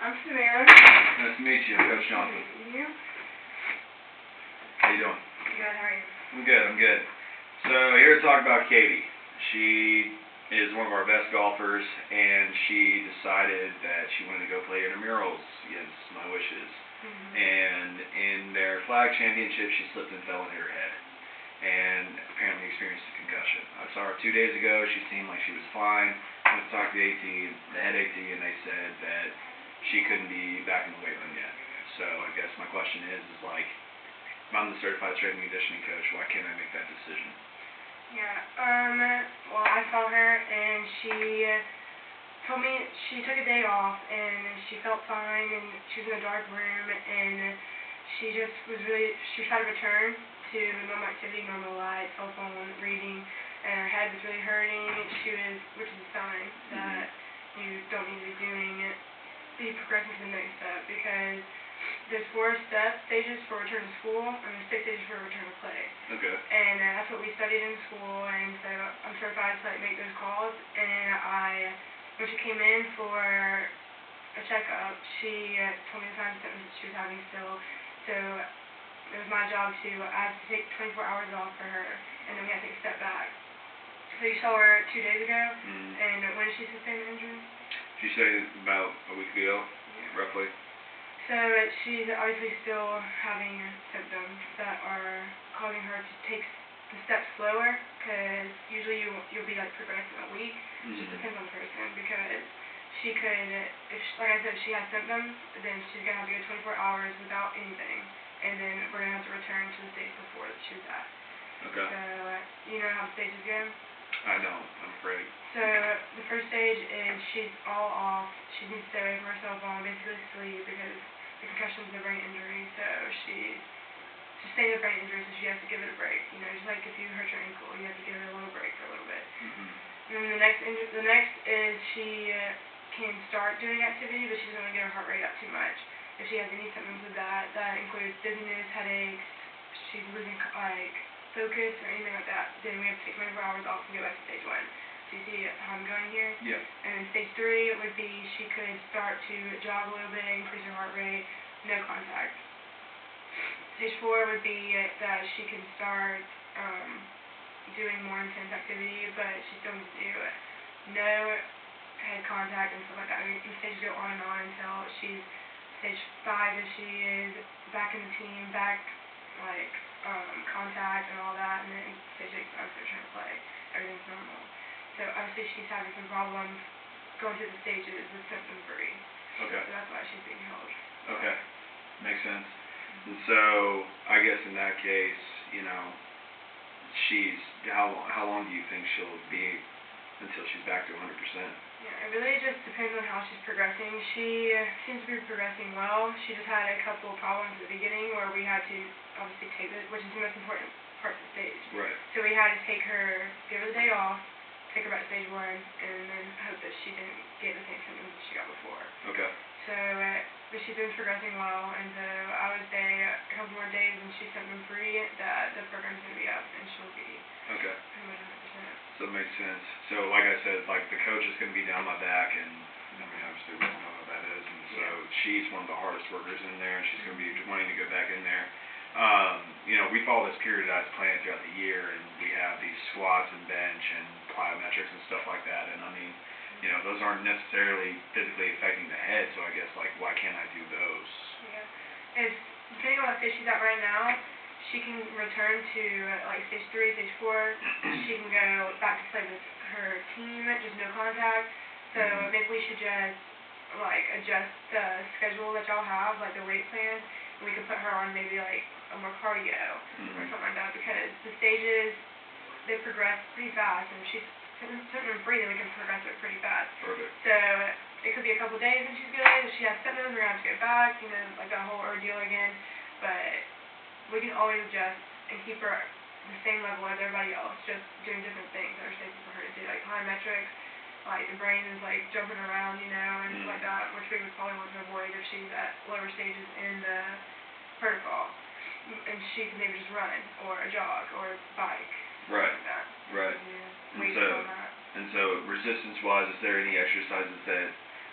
I'm Savanna. Nice to meet you, Coach Johnson. Nice to meet you. How you doing? Good, how are you? I'm good. So, here to talk about Katie. She is one of our best golfers, and she decided that she wanted to go play intramurals against my wishes. And in their flag championship, she slipped and fell and hit her head, and apparently experienced a concussion. I saw her 2 days ago. She seemed like she was fine. I went to talk to the head AT, and they said that she couldn't be back in the weight room yet. So I guess my question is like, if I'm the certified strength and conditioning coach, why can't I make that decision? Yeah, well, I saw her, and she told me she took a day off, and she felt fine, and she was in a dark room, and she just was she tried to return to normal activity, normal life, cell phone, reading, and her head was really hurting. Which is a sign that you don't need to be progressing to the next step, because there's 4 stages for return to school, and there's 6 stages for return to play. Okay. And that's what we studied in school, and so I'm certified to make those calls. And when she came in for a checkup, she told me the kind of symptoms that she was having still. So it was my job I had to take 24 hours off for her, and then we had to take a step back. So you saw her 2 days ago, and when did she sustain the injury? She said about a week ago, roughly. So she's obviously still having symptoms that are causing her to take the steps slower, because usually you'll be progressing a week. It just depends on the person, because she could, like I said, if she has symptoms, then she's going to have to go 24 hours without anything, and then we're going to have to return to the stage before that she was at. Okay. So you know how the stages go? I don't, I'm afraid. So the first stage is she's all off. She needs to stay away from her cell phone, basically sleep, because the concussion is a brain injury, so she's sustained a brain injury, so she has to give it a break. You know, just like if you hurt your ankle, you have to give it a little break for a little bit. And then the next is she can start doing activity, but she doesn't want to get her heart rate up too much. If she has any symptoms of that includes dizziness, headaches, she's losing focus or anything like that, then we have to take 24 hours off and go back to stage 1. So you see how I'm going here? Yeah. And then stage 3 would be she could start to jog a little bit, increase her heart rate, no contact. Stage 4 would be that she can start doing more intense activity, but she still needs to do no head contact and stuff like that. And stages go on and on until she's stage 5, if she is back in the team, contact and all that, and then stage 6 is obviously trying to play. Everything's normal. So obviously she's having some problems going through the stages with symptom free. Okay. So that's why she's being held. Okay. Makes sense. And so I guess in that case, how long do you think she'll be until she's back to 100%? Yeah, it really just depends on how she's progressing. She seems to be progressing well. She just had a couple of problems at the beginning where we had to obviously take it, which is the most important part of the stage. Right. So we had to give her the day off, take her back to stage 1, and then hope that she didn't get the same symptoms that she got before. Okay. So, but she's been progressing well, and so I would say a couple more days and she's symptom free, that the program's going to be up and she'll be okay. pretty much 100%. So it makes sense. So like I said, the coach is going to be down my back, and obviously we don't know what that is, and so she's one of the hardest workers in there, and she's going to be wanting to go back in there. We follow this periodized plan throughout the year, and we have these squats and bench and plyometrics and stuff like that, and those aren't necessarily physically affecting the head, so I guess why can't I do those? Yeah. Depending on what stage she's at right now, she can return to stage 3, stage 4. She can go back to play with her team, just no contact. So maybe we should just adjust the schedule that y'all have, the weight plan, and we could put her on maybe a more cardio or something like that, because the stages, they progress pretty fast, and if she's symptom free, then we can progress it pretty fast. Perfect. So it could be a couple days and she's good. If she has symptoms, we're going to have to go back, that whole ordeal again. But we can always adjust and keep her the same level as everybody else, just doing different things that are safe for her to do, plyometrics, the brain is jumping around, and stuff like that, which we would probably want to avoid if she's at lower stages in the protocol. And she can maybe just run or jog or bike. Right. Like that. Right. Yeah. And so resistance-wise, is there any exercises that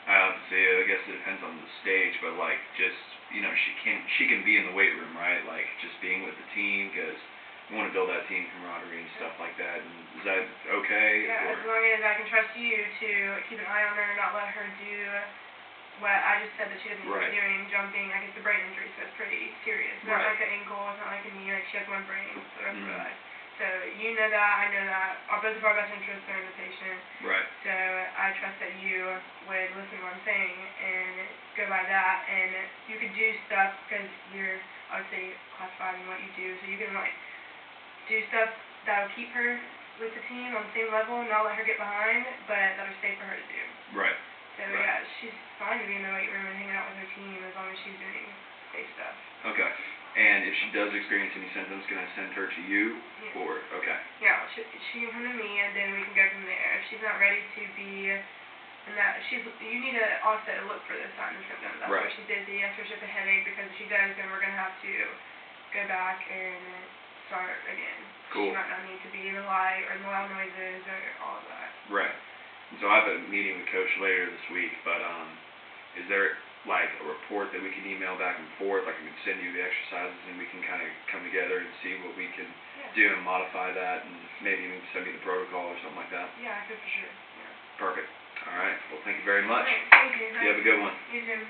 Obviously, I guess it depends on the stage, but like just she can be in the weight room, right? Like just being with the team because we want to build that team camaraderie and stuff like that. And is that okay? Yeah, as long as I can trust you to keep an eye on her, not let her do what I just said that she doesn't Right. be doing, jumping. I guess the brain injury, so it's pretty serious. It's not Right. like an ankle, it's not like a knee, like she has one brain for the rest of her Mhm. life. So you know that, I know that. Both of our best interests are in the patient. Right. So I trust that you would listen to what I'm saying and go by that. And you could do stuff because you're obviously classified in what you do. So you can like do stuff that will keep her with the team on the same level, not let her get behind, but that are safe for her to do. Right. So Right. yeah, she's fine to be in the weight room and hanging out with her team as long as she's doing safe stuff. Okay. And if she does experience any symptoms, can I send her to you? Yeah. Or okay. Yeah, she can come to me and then we can go from there. If she's not ready to be in that, you need to also look for those signs and symptoms. That's Right. where she's dizzy, that's where she has a headache, because if she does, then we're going to have to go back and start again. Cool. She might not need to be in the light or in the loud noises or all of that. Right. And so I have a meeting with Coach later this week, but is there like a report that we can email back and forth? Like I can send you the exercises and we can kind of come together and see what we can do and modify that and maybe even send me the protocol or something like that? Yeah, I could for sure. Yeah. Perfect. All right. Well, thank you very much. All right, thank you. You have a good one. You too.